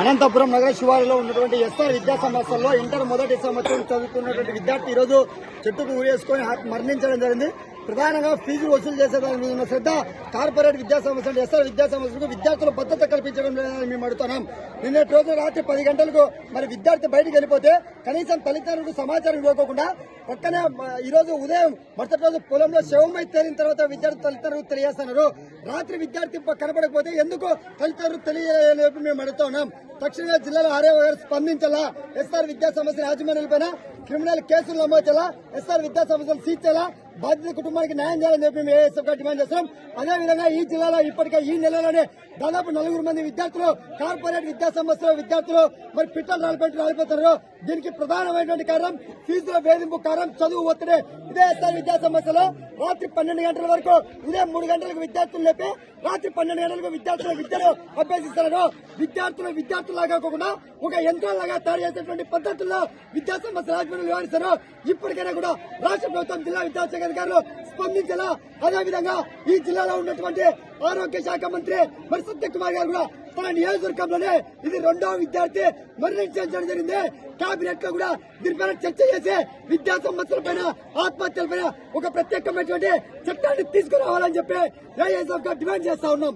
అనంతపురం నగర శివారులో ఉన్నటువంటి ఎస్ఆర్ విద్యా సంస్థల్లో ఇంటర్ మొదటి సంవత్సరం చదువుతున్నటువంటి విద్యార్థి ఈ రోజు చెట్టుకు ఊరేసుకొని మరణించడం జరిగింది. ప్రధానంగా ఫీజు వసూలు చేసే దాని మీద ఉన్న శ్రద్ధ కార్పొరేట్ విద్యా సంస్థలు ఎస్ఆర్ విద్యా సంస్థలకు విద్యార్థులు భద్రత కల్పించడం లేదని మేము అడుగుతున్నాం. నిన్నటి రోజు రాత్రి 10 గంటలకు మరి విద్యార్థి బయటకు వెళ్ళిపోతే కనీసం తల్లిదండ్రులకు సమాచారం ఇవ్వకుండా పక్కనే ఈ రోజు ఉదయం మరుసటి రోజు పొలంలో శవమై తేలిన తర్వాత విద్యార్థి తల్లిదండ్రులకు తెలియజేస్తున్నారు. రాత్రి విద్యార్థి కనపడకపోతే ఎందుకు తల్లిదండ్రులు తెలియలేని మేము అడుగుతున్నాం. తక్షణమే జిల్లాలో ఆర్ఏఓ గారు స్పందించాలా, ఎస్ఆర్ విద్యా సంస్థ యాజమాన్యాలపైన క్రిమినల్ కేసులు నమోదు చేయాలా, ఎస్ఆర్ విద్యా సంస్థలు సీజ్ చేయాలా, బాధిత కుటుంబానికి న్యాయం చేయాలని చెప్పి మేము ఏఎస్ఎఫ్ గా డిమాండ్ చేస్తున్నాం. అదేవిధంగా ఈ జిల్లాలో ఇప్పటికే ఈ నెలలోనే దాదాపు 4 మంది విద్యార్థులు కార్పొరేట్ విద్యా సంస్థల విద్యార్థులు మరి పిట్టలు రాలిపోతున్నారు. దీనికి ప్రధానమైనటువంటి కారణం ఫీజుల వేధింపు కారణం చదువు ఒత్తిడి. ఇదే ఎస్ఆర్ విద్యా సంస్థలో రాత్రి 12 గంటల వరకు ఉదయం 3 గంటలకు విద్యార్థులు లేపి రాత్రి 12 గంటలకు విద్యార్థుల విద్యను అభ్యసిస్తున్నారు. విద్యార్థులాగా కాకుండా ఒక యంత్రాలాగా తయారు చేసేటువంటి పద్ధతుల్లో విద్యా సంస్థ రాజమండ్రి వ్యవహరిస్తారు. ఇప్పటికైనా కూడా రాష్ట్ర ప్రభుత్వం జిల్లా విద్యాశాఖ అధికారులు స్పందించాలా. అదేవిధంగా ఈ జిల్లాలో ఉన్నటువంటి ఆరోగ్య శాఖ మంత్రి మరి సత్యకుమార్ గారు కూడా తన నియోజకవర్గంలోనే ఇది 2వ విద్యార్థి మరణించడం జరిగింది. కేబినెట్ లో కూడా దీనిపైన చర్చ చేసి విద్యా సంస్థలపైన ఆత్మహత్యలపైన ఒక ప్రత్యేకమైనటువంటి చట్టాన్ని తీసుకురావాలని చెప్పి ఏఎస్ఎఫ్ గా డిమాండ్ చేస్తా ఉన్నాం.